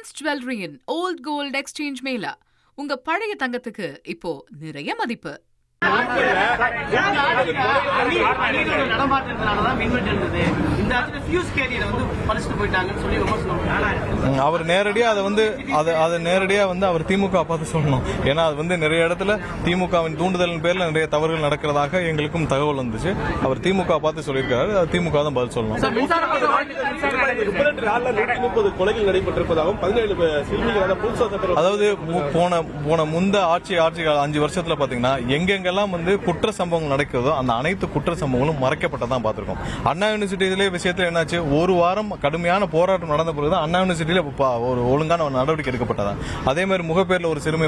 Marks ஜுவல்லரியின் volt gold exchange Mela. உங்க பழைய தங்கத்துக்கு இப்போ நிறைய மதிப்பு. அவர் நேரடியா அதை நேரடியா அவர் திமுக பார்த்து சொல்லணும். ஏன்னா அது நிறைய இடத்துல திமுகவின் தூண்டுதலின் பேர்ல நிறைய தவறுகள் நடக்கிறதாக எங்களுக்கும் தகவல் வந்துச்சு. அவர் திமுக பார்த்து சொல்லியிருக்காரு, அது திமுக தான் பதில் சொல்லணும். கொலைகள் நடைபெற்றிருப்பதாகவும் 17 அதாவது போன முந்த ஆட்சி 5 வருஷத்துல பாத்தீங்கன்னா எங்கெங்கெல்லாம் குற்ற சம்பவங்கள் நடக்கிறதோ அந்த அனைத்து குற்ற சம்பவங்களும் மறைக்கப்பட்டதான் பார்த்திருக்கோம். அண்ணா யூனிவர்சிட்டியிலே விஷயத்துல என்னாச்சு, ஒரு வாரம் கடுமையான போராட்டம் நடந்த பொழுது அண்ணா யூனிவர்சிட்டியில ஒரு ஒழுங்கான நடவடிக்கை எடுக்கப்பட்டதா. அதே மாதிரி முகப்பேர்ல ஒரு சிறுமி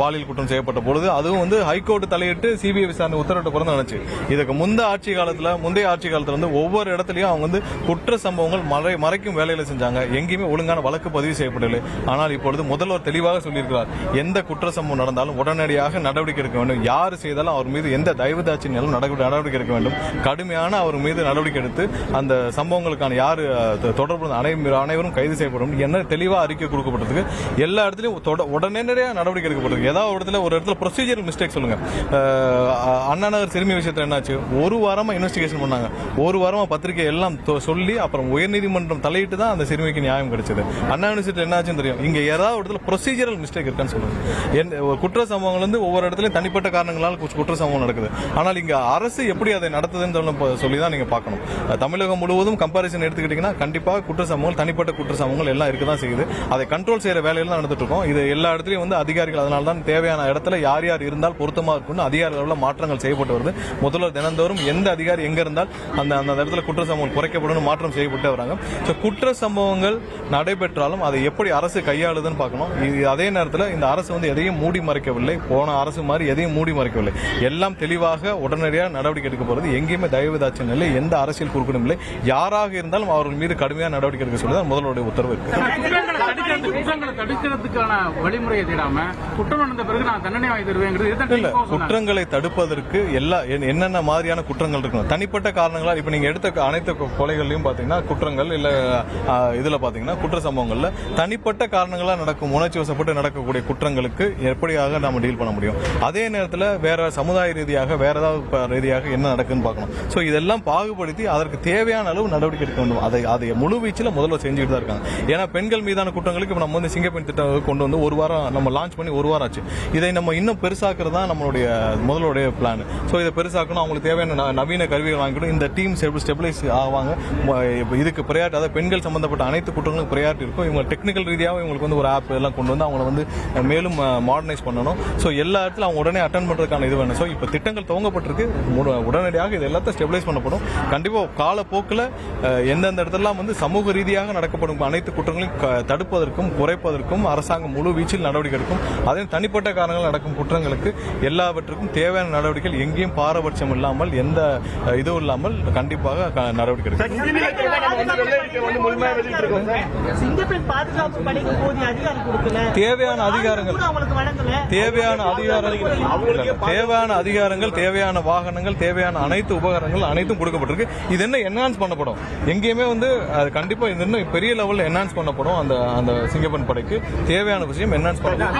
பாலியல் குற்றம் செய்யப்பட்ட பொழுது அதுவும் ஹைகோர்ட் தலையிட்டு சிபிஐ விசாரணை உத்தரவிட்ட பிறகு நடந்துச்சு. இதுக்கு முந்தைய ஆட்சி காலத்துல ஒவ்வொரு இடத்துலயும் அவங்க குற்ற சம்பவங்கள் மறைக்கும் வேலைகளை செஞ்சாங்க. எங்கேயுமே ஒழுங்கான வழக்கு பதிவு செய்யப்படவில்லை. ஆனால் இப்பொழுது முதல்வர் தெளிவாக சொல்லியிருக்கிறார், எந்த குற்ற சம்பவம் நடந்தாலும் உடனடியாக நடவடிக்கை எடுக்க வேண்டும். யார் செய்தாலும் அவர் மீது எந்த தயவுதாட்சியம் நடவடிக்கை எடுக்க வேண்டும். கடுமையான அவர் மீது நடவடிக்கை எடுத்து அந்த சம்பவங்களுக்கான யார் தொடர்பு அனைவரும் கைது செய்யப்படும் என்ன தெளிவா அறிக்கை கொடுக்கப்பட்டதுக்கு எல்லா இடத்துலயும் உடனடியாக நடவடிக்கை எடுக்கப்பட்டது. ஏதாவது ஒரு இடத்துல ப்ரொசீஜரல் மிஸ்டேக் சொல்லுங்க. அண்ணா நகர் சிறுமி விஷயத்தில் என்னாச்சு, ஒரு வாரமா இன்வெஸ்டிகேஷன் பண்ணாங்க. ஒரு வாரமா பத்திரிகை எல்லாம் சொல்லி அப்புறம் உயர்நீதிமன்றம் தலையிட்டு தான் அந்த சிறுமிக்கு நியாயம் கிடைச்சது. அண்ணா யூனிவர்சிட்டி என்னாச்சுன்னு தெரியும். இங்க ஏதாவது ஒரு இடத்துல ப்ரொசீஜரல் மிஸ்டேக் இருக்கான்னு சொல்லுங்க. குற்ற சம்பவங்கள் ஒவ்வொரு இடத்துலயும் தனிப்பட்ட காரணங்களால் குற்ற சம்பவம் நடக்குது. ஆனால் இங்க அரசு எப்படி அதை நடத்துதுன்னு சொல்லிதான் நீங்க பார்க்கணும். தமிழகம் முழுவதும் கம்பாரிசன் எடுத்துக்கிட்டீங்கன்னா கண்டிப்பாக குற்ற சம்பவங்கள் தனிப்பட்ட குற்ற சம்பவங்கள் எல்லாம் இருக்கதான் செய்யுது. அதை கண்ட்ரோல் செய்யற வேலையில தான் நடந்துட்டு இருக்கோம். இது எல்லா இடத்துலயும் அதிகாரிகள் அதனால தான் தேவையான இடத்துல யார் இருந்தால் பொருத்தமா இருக்கும்னு அதிகாரிகள் மாற்றங்கள் செய்யப்பட்டு வருது. முதல்வர் தினந்தோறும் எந்த அதிகாரி எங்க இருந்தால் அந்த இடத்துல குற்ற சம்பவங்கள் குறைக்கப்படும் மாற்றம் செய்யப்பட்டு வராங்க. குற்ற சம்பவங்கள் நடைபெற்றாலும் அதை எப்படி அரசு கையாளுதுன்னு பார்க்கணும். அதே நேரத்தில் இந்த அரசு எதையும் மூடி மறைக்கவில்லை. போன அரசு மாதிரி எதையும் மூடி மறைக்கவில்லை. எல்லாம் தெளிவாக உடனடியாக நடவடிக்கை எடுக்க போறது. எங்கேயுமே தயவுதாட்சியம் இல்லை, எந்த அரசியல் குறுக்கணும் இல்லை. யாராக இருந்தாலும் அவர்கள் மீது கடுமையான நடவடிக்கை எடுக்க சொல்லி முதல்வருடைய உத்தரவு இருக்கு. வழிமுறையை தேடாம குற்றம் நடந்த பிறகு நான் தண்டனை வாங்கி தருவேன். குற்றங்களை தடுப்பதற்கு என்னென்ன மாதிரியான குற்றங்கள் இருக்கணும். தனிப்பட்ட காரணங்களால் இப்ப நீங்க எடுத்த அனைத்து கொலைகளையும் பாத்தீங்கன்னா குற்றங்கள் இல்ல இதுல பாத்தீங்கன்னா குற்ற சம்பவங்கள்ல தனிப்பட்ட காரணங்களா நடக்கும் உணர்ச்சி வசப்பட்டு நடக்கக்கூடிய குற்றங்களுக்கு எப்படியாக நாம டீல் பண்ண முடியும். அதே நேரத்தில் வேற சமுதாய ரீதியாக வேற ஏதாவது ரீதியாக என்ன நடக்குன்னு பார்க்கணும். சோ இதெல்லாம் பாகுபடுத்தி அதற்கு தேவையான அளவு நடவடிக்கை எடுக்க வேண்டும். அதை முழு வீச்சில் முதல்வர் செஞ்சுட்டு தான் இருக்காங்க. ஏன்னா பெண்கள் மீதான குற்றங்களுக்கு நம்ம சிங்கப்பெண் திட்டம் கொண்டு வந்து ஒரு வாரம் நம்ம லான்ச் பண்ணி ஒரு வாரம் ஆச்சு. இதை நம்ம இன்னும் பெருசாக்குறது தான் நம்மளுடைய முதல்வருடைய பிளான். சோ இதை பெருசாக்கணும், அவங்களுக்கு தேவையான நவீன கருவிகள் வாங்கிக்கணும். இந்த டீம் ஸ்டெபிலைஸ் ஆவாங்க. இதுக்கு ப்ரையாரிட்டி, அதாவது பெண்கள் சம்பந்தப்பட்ட அனைத்து குற்றங்களுக்கும் ப்ரையாரிட்டி இருக்கும். இவங்க டெக்னிக்கல் ரீதியாக இவங்களுக்கு ஒரு ஆப் எல்லாம் கொண்டு வந்து அவங்களை மேலும் மாடர்னைஸ் பண்ணணும். சோ எல்லா இடத்துல அவங்க உடனே அட்டன் பண்றதுக்கான இது வேணும். சோ இப்ப திட்டங்கள் துவங்கப்பட்டிருக்கு. உடனடியாக இது எல்லாத்தையும் ஸ்டெபிலைஸ் பண்ணப்படும். கண்டிப்பா காலப்போக்கில் எந்தெந்த இடத்துல சமூக ரீதியாக நடக்கப்படும் அனைத்து குற்றங்களையும் தடுப்பதற்கும் குறைப்பதற்கும் அரசாங்கம் முழு வீச்சில் நடவடிக்கை எடுக்கும். அதே தனிப்பட்ட காரணங்கள் நடக்கும் குற்றங்களுக்கு எல்லாவற்றுக்கும் தேவையான நடவடிக்கைகள் எங்கேயும் பாரபட்சம் இல்லாமல் எந்த இதுவும் இல்லாமல் கண்டிப்பாக நடவடிக்கை எடுக்கும். தேவையான அதிகாரங்கள் தேவையான வாகனங்கள் தேவையான அனைத்து உபகரணங்கள் அனைத்தும் கொடுக்கப்பட்டிருக்கு. இது என்ன என்ஹான்ஸ் பண்ணப்படும். எங்கேயுமே கண்டிப்பா இது இன்னும் பெரிய லெவலில் என்ஹான்ஸ் பண்ணப்படும். அந்த சிங்கப்பெண் படைக்கு தேவையான விஷயம் என்ஹான்ஸ் பண்ணப்படும்.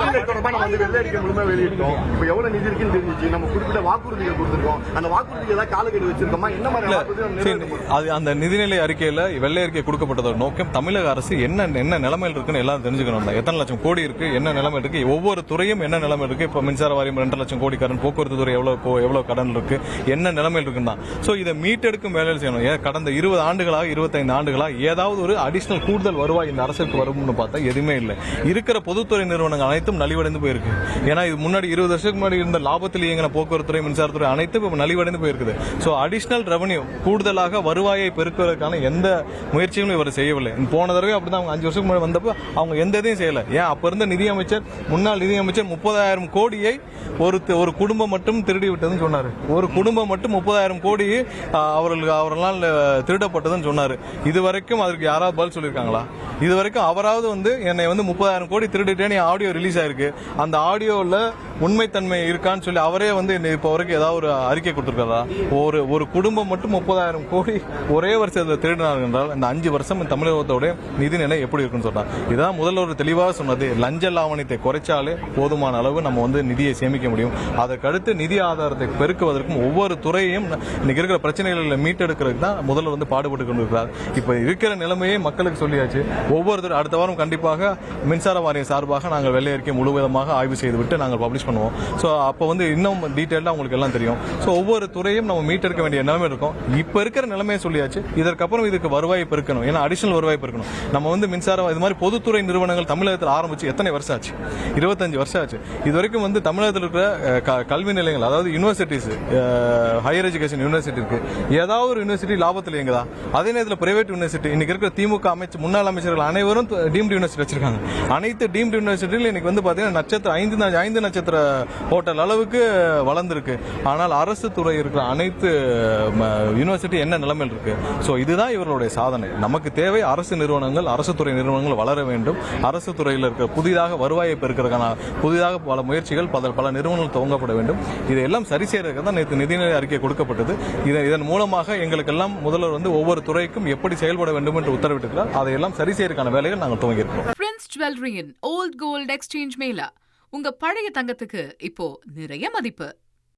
அந்த நிதிநிலை அறிக்கையில வெள்ளை அறிக்கை கொடுக்கப்பட்டதோட நோக்கம் தமிழக அரசு என்ன நிலைமையில் இருக்குன்னு எல்லாம் தெரிஞ்சுக்கணும். எத்தனை லட்சம் கோடி இருக்கு, என்ன நிலைமை இருக்கு, ஒவ்வொரு துறையும் என்ன நிலைமை இருக்கு. இப்ப மின்சார வாரியம் 2 லட்சம் கோடி கடன், போக்குவரத்து துறை எவ்வளவு கடன் இருக்கு, என்ன நிலைமையில் இருக்குன்னா சோ இதை மீட்டெடுக்கும் வேலையில் செய்யணும். கடந்த 20 ஆண்டுகளாக 25 ஆண்டுகளாக ஏதாவது ஒரு அடிஷனல் கூடுதல் வருவாய் இந்த அரசுக்கு வரும்னு பார்த்தா எதுவுமே இல்லை. இருக்கிற பொதுத்துறை நிறுவனங்கள் அனைத்தும் நலிவடைந்து போயிருக்கு. ஏன்னா இது முன்னாடி 20 வருஷத்துக்கு முன்னாடி இருந்த லாபத்தில் இயங்கின போக்குவரத்துறை மின்சாரத்துறை அனைத்தும் இப்ப நலிவடைந்து போயிருக்குது. சோ அடிஷனல் ரெவன்யூ கூடுதலாக வருவாயை பெருக்குவதற்கான எந்த முயற்சிகளும் இவர் செய்யவில்லை. போன தடவை அப்படிதான் 5 வருஷத்துக்கு முன்னாடி வந்தப்போ அவங்க எந்த இதையும் செய்யல. ஏன் அப்ப இருந்த முன்னாள் நிதியமைச்சர் 30,000 கோடியை ஒரு குடும்பம் மட்டும் திருடி விட்டதுன்னு சொன்னாரு. ஒரு குடும்பம் மட்டும் 30,000 கோடி அவர்களால் திருடப்பட்டதுன்னு சொன்னாரு. இதுவரைக்கும் அதற்கு யாராவது பதில் சொல்லியிருக்காங்களா? இதுவரைக்கும் அவராவது என்னை 30,000 கோடி திருடிட்டேன்னு ஆடியோ ரிலீஸ் ஆயிருக்கு. அந்த ஆடியோவில் உண்மைத்தன்மை இருக்கான்னு சொல்லி அவரே வந்து இப்போ வரைக்கும் ஏதாவது ஒரு அறிக்கை கொடுத்திருக்காரா? ஒரு குடும்பம் மட்டும் 30,000 கோடி ஒரே வருஷத்தில் திருடினார்கள் என்றால் இந்த 5 வருஷம் தமிழகத்தோட நிதிநிலை எப்படி இருக்குன்னு சொன்னார். இதான் முதல்வர் தெளிவாக சொன்னது. லஞ்ச லாவணியத்தை குறைச்சாலே போதுமான அளவு நம்ம வந்து நிதியை சேமிக்க முடியும். அதற்கடுத்து நிதி ஆதாரத்தை பெருக்குவதற்கும் ஒவ்வொரு துறையையும் இன்னைக்கு இருக்கிற பிரச்சனைகளை மீட்டெடுக்கிறதுக்கு தான் முதல்வர் வந்து பாடுபட்டு கொண்டிருக்கிறார். இப்போ இருக்கிற நிலைமையை மக்களுக்கு சொல்லியாச்சு. ஒவ்வொருத்தர் அடுத்த வாரம் கண்டிப்பாக மின்சார வாரியம் சார்பாக நாங்கள் வெள்ளை அறிக்கை முழுவதுமாக ஆய்வு செய்துவிட்டு நாங்கள் பப்ளிஷ் பண்ணுவோம். ஸோ அப்போ வந்து இன்னும் டீட்டெயிலாக உங்களுக்கு எல்லாம் தெரியும். ஸோ ஒவ்வொரு துறையும் நம்ம மீட்டெடுக்க வேண்டிய நிலைமை இருக்கும். இப்போ இருக்கிற நிலைமையை சொல்லியாச்சு. இதற்கப்புறம் இதுக்கு வருவாய் பெருக்கணும். ஏன்னா அடிஷனல் வருவாய் பெருக்கணும். நம்ம வந்து மின்சாரம் இது மாதிரி பொதுத்துறை நிறுவனங்கள் தமிழகத்தில் ஆரம்பிச்சு எத்தனை வருஷம் ஆச்சு? 25 வருஷம் ஆச்சு. இது வரைக்கும் வந்து தமிழகத்தில் இருக்கிற கல்வி நிலையங்கள், அதாவது யூனிவர்சிட்டிஸ், ஹையர் எஜுகேஷன் யூனிவர்சிட்டி இருக்கு. ஏதாவது ஒரு யூனிவர்சிட்டி லாபத்தில் இயங்குதா? அதே நேரத்தில் பிரைவேட் யூனிவர்சிட்டி இன்னைக்கு இருக்கிற திமுக முன்னாள் அமைச்சர்கள் அனைவரும் டீம்டு யூனிவர்சிட்டி வச்சிருக்காங்க. அனைத்து டீம்டு யூனிவர்சிட்டியில் இன்னைக்கு வந்து பாத்தீங்கன்னா நட்சத்திர 5 நட்சத்திர ஹோட்டல் அளவுக்கு வளர்ந்துருக்கு. ஆனால் அரசு துறை இருக்கிற அனைத்து யூனிவர்சிட்டி என்ன நிலைமையில் இருக்கு? ஸோ இதுதான் இவர்களுடைய சாதனை. நமக்கு தேவை அரசு நிறுவனங்கள், அரசு துறை நிறுவனங்கள் வளர வேண்டும். அரசு துறையில் இருக்கிற புதிதாக வருவாயை பெருக்கிறதுக்கான புதிதாக பல முயற்சிகள், பல நிறுவனங்கள் துவங்கப்பட வேண்டும். இதையெல்லாம் சரி செய்யறதுக்கு தான் நேற்று நிதிநிலை அறிக்கை கொடுக்கப்பட்டது. இதன் மூலமாக எங்களுக்கெல்லாம் முதல்வர் வந்து ஒவ்வொரு துறைக்கும் எப்படி செயல்பட வேண்டும் என்று உத்தரவிட்டிருக்கிறார். அதையெல்லாம் சரி செய்யறதுக்கான வேலைகள் நாங்கள் துவங்கியிருக்கிறோம். பிரின்ஸ் ஜுவல்லரியின் ஓல்ட் கோல்ட் எக்ஸ்சேஞ்ச் மேளா. உங்க பழைய தங்கத்துக்கு இப்போ நிறைய மதிப்பு.